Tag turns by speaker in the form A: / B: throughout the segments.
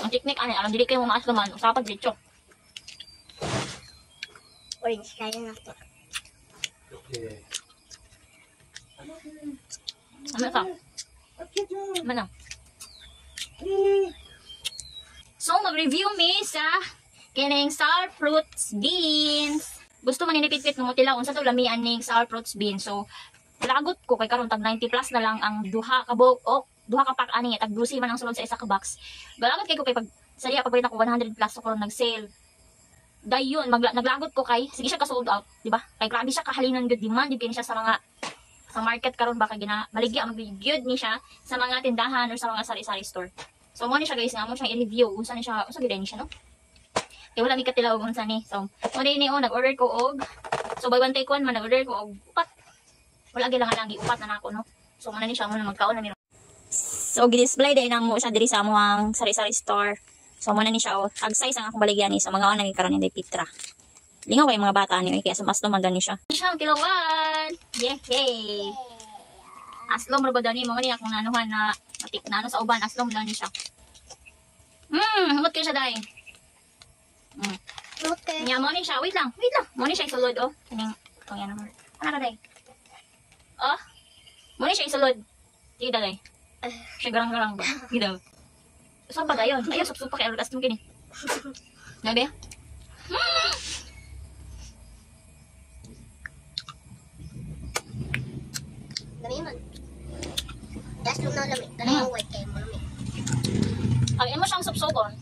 A: Ang technique ani, alam dili kayo maas naman, usapan diretso.
B: Orange kaya na to.
C: Okay.
A: Ano sa? Mana? So, mag-review mi sa kining sour fruits beans. Gusto man inipit-pit mo tila unsa to lamian ning sour fruits beans. So, lagot ko kay karon tag 90 plus na lang ang duha ka duha ka pack ani tag 12 man ang sulod sa isa ka box. Galagot kay ko kay pag sariya pagpalit ako 100 plus so karon nag-sale. Dayon naglagot ko kay sige siya ka sold out, di ba? Kay grabe siya kahalinan gyud demand gyud kini siya sa mga sa market karon baka maligya ang gyud ni siya sa mga tindahan or sa mga sari-sari store. So mo ni siya guys, nga mo siyang i-review unsa ni siya, unsa gyud ni siya no? Kay wala mi katilaw unsa ni. So mo ni nag-order ko og so buy one take one man nag-order ko og upat. Wala gyud lang giupat na nako no. So mo na ni siya mo na magkaon na ni. So gi-display din na mo siya diri sa among sari-sari store. So mo na ni siya ag size ang akong baligyan ni sa mga ana ni karon ni Pitra. Lingaw kay mga bata ni kaya sa mas naman ni siya. Siyang kilawan. Yay! Aslom ra ba daw ni mo ni akong nanuhan na matik na ano sa uban aslom daw ni siya. Hamot kay siya dai.
B: Okay.
A: Nya mo ni siya. Wait lang. Mo ni siya isulod oh. Kaning yan naman. Ana ka dai? Oh. Mo ni siya isulod. Sige dai. Siya garang-garang ba? Gidaw. Saan pa dayon? Ayaw, sup-sup pa kaya alas kini. Nabi?
B: Dami man. Just lumang lamig. Talagang white kayo mo lamig.
A: Ang imo siyang sup-supon.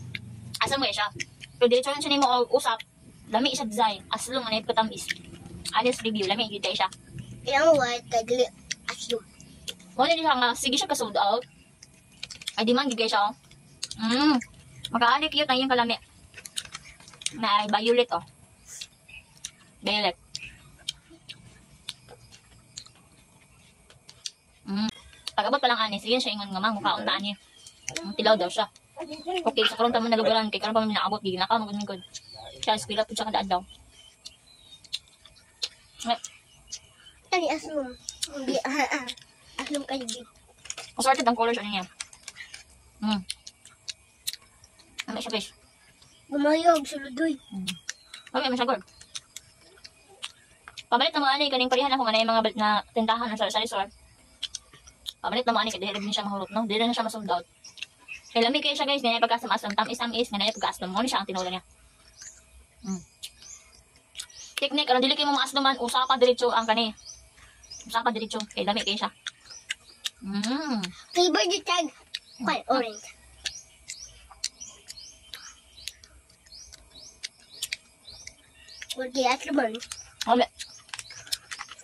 A: Asa mo siya? Pero dito siya ni mo usap. Lami siya design. Aslo man ay patamis. Honest review. Lami gid siya.
B: Ilang white kay dili asyum.
A: Mo ni siya nga sige siya ka sold out. Ay di man gid siya. Makaali cute na yung kalami. Na ay violet oh. Violet. Pag-abot pa lang ani, sige siya ingon nga mang mukhaon ta ani. Tilaw daw siya. Okay, sa karon ta man nalugaran kay karon pa man naabot gid naka magud. Siya eskwela pud siya kada adlaw.
B: Tani aslum. Hindi aslum kayo di.
A: Assorted ang colors ano niya. Ano siya guys?
B: Bumayog suludoy.
A: Okay, masyagod. Pabalik na mo ani kaning parihan ako nga na yung mga na tindahan na sa resort. Pabalik na mo ani kay dili siya mahurot no. Dili na siya ma-sold out. Kay lami kay siya guys, ganyan pagkasam-asam, tamis-tamis, ganyan pagkasam. Mo ni siya ang tinula niya. Technique, ano dili kay mo maas naman, usapa diretso ang kani. Usapa diretso kay lami kay siya.
B: Flavor di tag. Quite orange. Porque asluman.
A: Wala.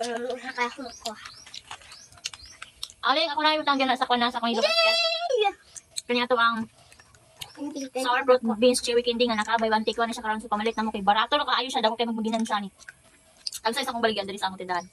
B: Nakakaya ko.
A: Aling ako na yung tanggal na sa kong basket. Kanya to ang sour fruit beans cherry candy nga nakabay 1 take 1 na siya karon sa pamalit na mo kay barato na kaayo siya dako kay magmaginan siya ni. Ang size akong baligyan diri sa among tindahan.